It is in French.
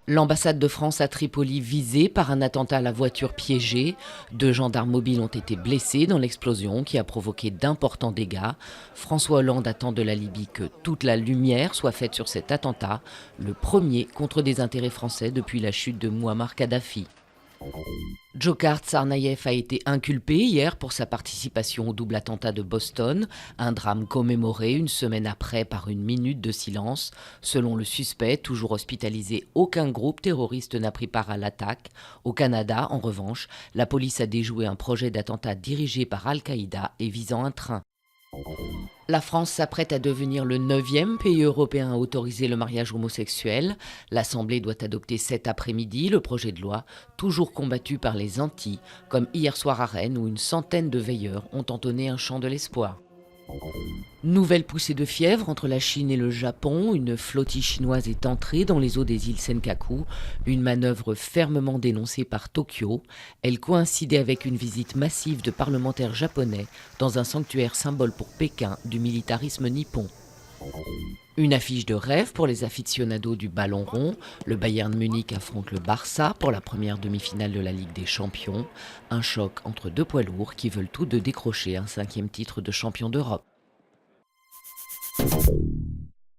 L'ambassade de France à Tripoli visée par un attentat à la voiture piégée. 2 gendarmes mobiles ont été blessés dans l'explosion qui a provoqué d'importants dégâts. François Hollande attend de la Libye que toute la lumière soit faite sur cet attentat, le premier contre des intérêts français depuis la chute de Mouammar Kadhafi. Dzhokhar Tsarnaev a été inculpé hier pour sa participation au double attentat de Boston, un drame commémoré une semaine après par une minute de silence. Selon le suspect, toujours hospitalisé, aucun groupe terroriste n'a pris part à l'attaque. Au Canada, en revanche, la police a déjoué un projet d'attentat dirigé par Al-Qaïda et visant un train. La France s'apprête à devenir le 9e pays européen à autoriser le mariage homosexuel. L'Assemblée doit adopter cet après-midi le projet de loi, toujours combattu par les antis, comme hier soir à Rennes où une centaine de veilleurs ont entonné un chant de l'espoir. Nouvelle poussée de fièvre entre la Chine et le Japon. Une flottille chinoise est entrée dans les eaux des îles Senkaku, une manœuvre fermement dénoncée par Tokyo. Elle coïncidait avec une visite massive de parlementaires japonais dans un sanctuaire symbole pour Pékin du militarisme nippon. Une affiche de rêve pour les aficionados du ballon rond. Le Bayern Munich affronte le Barça pour la première demi-finale de la Ligue des Champions. Un choc entre 2 poids lourds qui veulent tous deux décrocher un 5e titre de champion d'Europe.